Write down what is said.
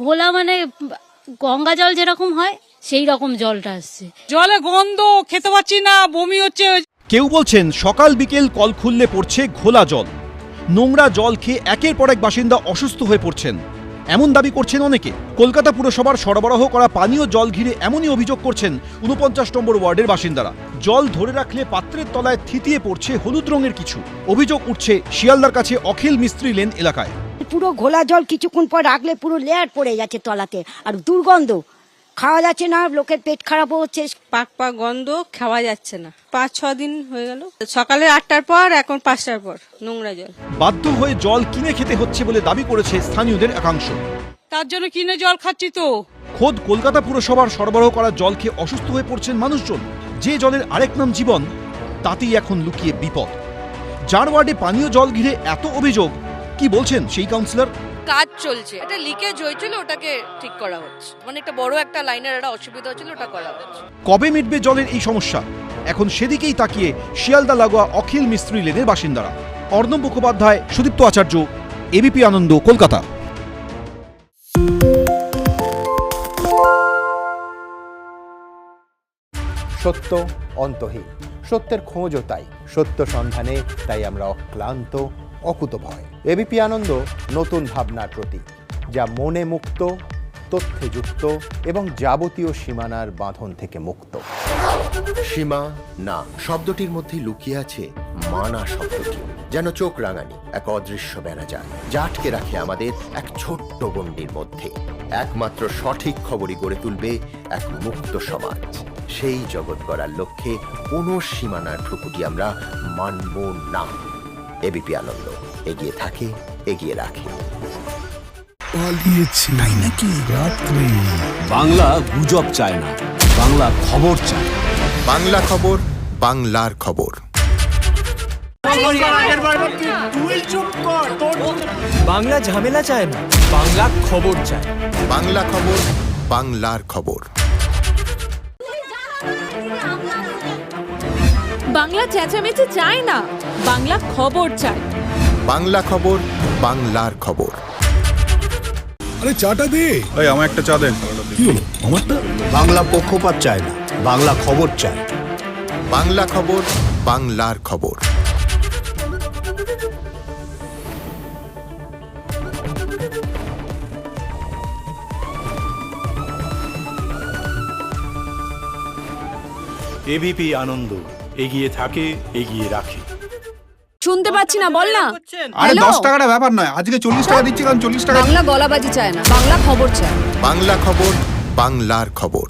ঘোলা মানে গঙ্গা জল যেরকম হয় সেই রকম জলটা আসছে। জলে গন্ধ, খেতে পাচ্ছি না, বমি হচ্ছে। কেউ বলছেন সকাল বিকেল কল খুললে পড়ছে ঘোলা জল। নোংরা জল খেয়ে একের পর এক বাসিন্দা অসুস্থ হয়ে পড়ছেন, এমন দাবি করছেন অনেকে। কলকাতা পুরসভার সরবরাহ করা পানীয় জল ঘিরে এমনই অভিযোগ করছেন ৪৯ নম্বর ওয়ার্ডের বাসিন্দারা। জল ধরে রাখলে পাত্রের তলায় থিতিয়ে পড়ছে হলুদ রঙের কিছু। অভিযোগ উঠছে শিয়ালদার কাছে অখিল মিস্ত্রি লেন এলাকায়। পুরো ঘোলা জল কিছুক্ষণ পর রাখলে পুরো লেয়ার পড়ে যাচ্ছে তলাতে, আর দুর্গন্ধ, খাওয়া যাচ্ছে না, লোকের পেট খারাপ হচ্ছে। পাক পাক গন্ধ, খাওয়া যাচ্ছে না। ৫-৬ দিন হয়ে গেল, সকালে ৮টার পর এখন ৫টার পর নোংরা জল। বাধ্য হয়ে জল কিনে খেতে হচ্ছে বলে দাবি করেছে স্থানীয়দের একাংশ। তার জন্য কিনে জল খাচ্ছি তো। খোদ কলকাতা পুরসভার সরবরাহ করা জল খেয়ে অসুস্থ হয়ে পড়ছেন মানুষজন। যে জলের আরেক নাম জীবন, তাতেই এখন লুকিয়ে বিপদ। যার ওয়ার্ডে পানীয় জল ঘিরে এত অভিযোগ, কি বলছেন সেই কাউন্সিলর? কাজ চলছে, একটা লিকেজ হয়েছিল, ওটাকে ঠিক করা হচ্ছে। মানে একটা বড় একটা লাইনের একটা অসুবিধা হচ্ছিল, ওটা করা হচ্ছে। কবে মিটবে জলের এই সমস্যা? এখন সেদিকেই তাকিয়ে শিয়ালদা লাগোয়া অখিল মিস্ত্রি লেনের বাসিন্দারা। অর্ণব মুখোপাধ্যায়, সুদীপ্ত আচার্য, এবিপি আনন্দ, কলকাতা। সত্য অন্তহীন, সত্যের খোঁজও তাই, সত্য সন্ধানে তাই আমরা অক্লান্ত, অকুতভয়। এবিপি আনন্দ নতুন ভাবনার প্রতীক, যা মনে মুক্ত, তথ্যে যুক্ত এবং যাবতীয় সীমানার বাঁধন থেকে মুক্ত। সীমা না শব্দটির মধ্যে লুকিয়ে আছে মানা শব্দটি, যেন চোখ রাঙানি এক অদৃশ্য বেড়াজাল, যা আটকে রাখে আমাদের এক ছোট্ট গণ্ডির মধ্যে। একমাত্র সঠিক খবরই গড়ে তুলবে এক মুক্ত সমাজ। সেই জগৎ গড়ার লক্ষ্যে কোনো সীমানার ঠুকুটি আমরা মানব না। এবিপি আনন্দ এগিয়ে থাকে, এগিয়ে রাখে। পালিয়েছে তাই নাকি? রাত্রে বাংলা গুজব চায় না, বাংলা খবর চায়। বাংলা খবর, বাংলার খবর। বাংলা ঝামেলা চায় না, বাংলা খবর চায়। বাংলা খবর, বাংলার খবর। বাংলা চেঁচামেচি চায় না, বাংলা খবর চায়। বাংলা খবর, বাংলার খবর। আরে চাটা দে। এই আমার একটা চা দেন। কি হলো আমারটা? বাংলা পক্ষপাত চায় না, বাংলা খবর চায়। বাংলা খবর, বাংলার খবর। এবিপি আনন্দ এগিয়ে থাকে, এগিয়ে রাখে। শুনতে পাচ্ছি না, বল না। আরে 10 টাকাটা ব্যাপার নয়, আজকে 40 টাকা দিচ্ছি, কারণ 40 টাকা। বাংলা গলাবাজি চায় না, বাংলা খবর চায়। বাংলা খবর, বাংলার খবর।